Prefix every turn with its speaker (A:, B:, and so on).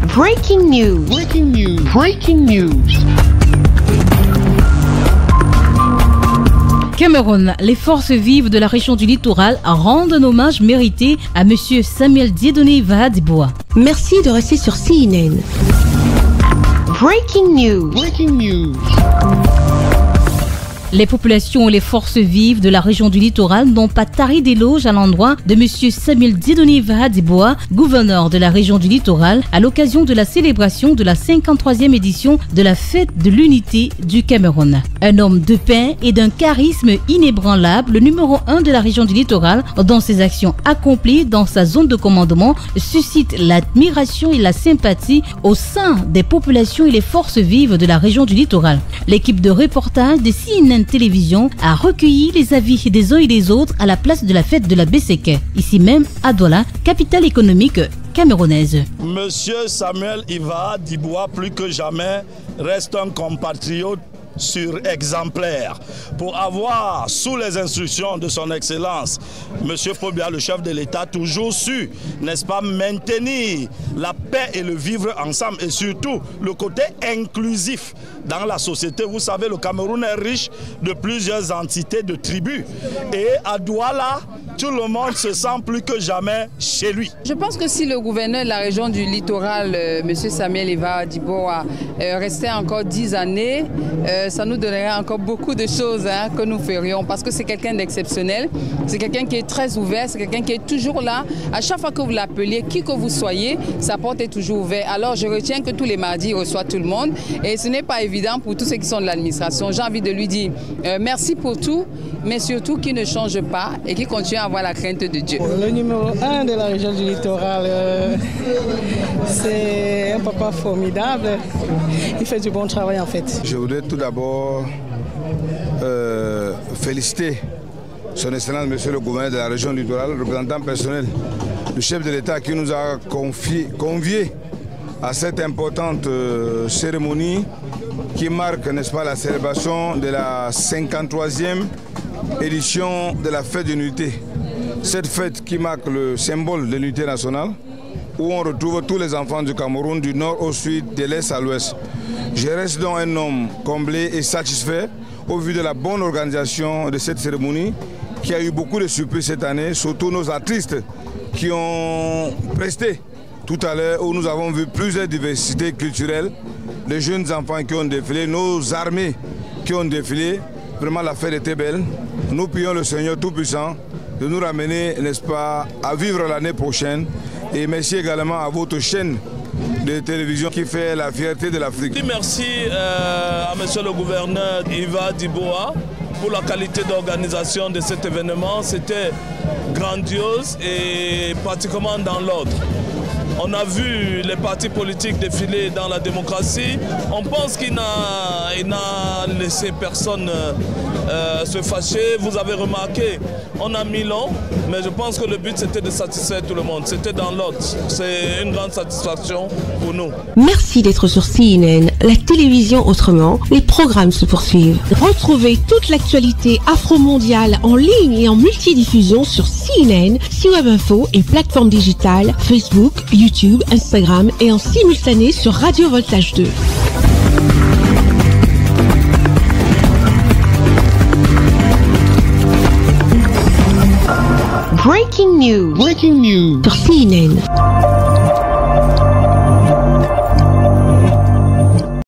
A: Breaking news. Breaking news. Breaking news.
B: Cameroun, les forces vives de la région du littoral rendent un hommage mérité à M. Samuel Dieudonné Vahadiboa.
C: Merci de rester sur CNN.
A: Breaking news. Breaking news.
B: Les populations et les forces vives de la région du littoral n'ont pas tari d'éloges à l'endroit de M. Samuel Dieudonné Vahadiboa, gouverneur de la région du littoral, à l'occasion de la célébration de la 53e édition de la fête de l'unité du Cameroun. Un homme de paix et d'un charisme inébranlable, le numéro 1 de la région du littoral, dont ses actions accomplies dans sa zone de commandement suscitent l'admiration et la sympathie au sein des populations et les forces vives de la région du littoral. L'équipe de reportage de CNN Télévision a recueilli les avis des uns et des autres à la place de la fête de la Besséké, ici même à Douala, capitale économique camerounaise.
D: Monsieur Samuel Vahadiboa, plus que jamais, reste un compatriote exemplaire pour avoir, sous les instructions de son Excellence, Monsieur Paul Biya, le chef de l'État, toujours su, n'est-ce pas, maintenir la paix et le vivre ensemble et surtout le côté inclusif dans la société. Vous savez, le Cameroun est riche de plusieurs entités, de tribus, et à Douala, tout le monde se sent plus que jamais chez lui.
E: Je pense que si le gouverneur de la région du littoral, M. Samuel Vahadiboa, restait encore 10 années, ça nous donnerait encore beaucoup de choses que nous ferions, parce que c'est quelqu'un d'exceptionnel, c'est quelqu'un qui est très ouvert, c'est quelqu'un qui est toujours là. À chaque fois que vous l'appeliez, qui que vous soyez, sa porte est toujours ouverte. Alors je retiens que tous les mardis, il reçoit tout le monde, et ce n'est pas évident pour tous ceux qui sont de l'administration. J'ai envie de lui dire merci pour tout, mais surtout qu'il ne change pas et qu'il continue à avoir la crainte de Dieu.
F: Le numéro 1 de la région du littoral, c'est un papa formidable. Il fait du bon travail en fait.
G: Je voudrais tout d'abord féliciter son Excellence, Monsieur le gouverneur de la région du littoral, le représentant personnel du chef de l'État qui nous a conviés à cette importante cérémonie qui marque, n'est-ce pas, la célébration de la 53e édition de la fête de l'unité. Cette fête qui marque le symbole de l'unité nationale, où on retrouve tous les enfants du Cameroun, du nord au sud, de l'est à l'ouest. Je reste donc un homme comblé et satisfait au vu de la bonne organisation de cette cérémonie qui a eu beaucoup de surprises cette année, surtout nos artistes qui ont presté tout à l'heure, où nous avons vu plusieurs diversités culturelles, les jeunes enfants qui ont défilé, nos armées qui ont défilé. Vraiment, la fête était belle. Nous prions le Seigneur Tout-Puissant de nous ramener, n'est-ce pas, à vivre l'année prochaine. Et merci également à votre chaîne de télévision qui fait la fierté de l'Afrique.
D: Merci à monsieur le gouverneur Vahadiboa pour la qualité d'organisation de cet événement. C'était grandiose et pratiquement dans l'ordre. On a vu les partis politiques défiler dans la démocratie. On pense qu'il n'a laissé personne se fâcher. Vous avez remarqué, on a mis long, mais je pense que le but c'était de satisfaire tout le monde. C'était dans l'ordre. C'est une grande satisfaction pour nous.
C: Merci d'être sur CNN, la télévision autrement. Les programmes se poursuivent. Retrouvez toute l'actualité afro-mondiale en ligne et en multidiffusion sur CNN, C-Web Info et plateformes digitales, Facebook, YouTube, Instagram et en simultané sur Radio Voltage 2.
A: Breaking news. Breaking news.
C: Sur CNN.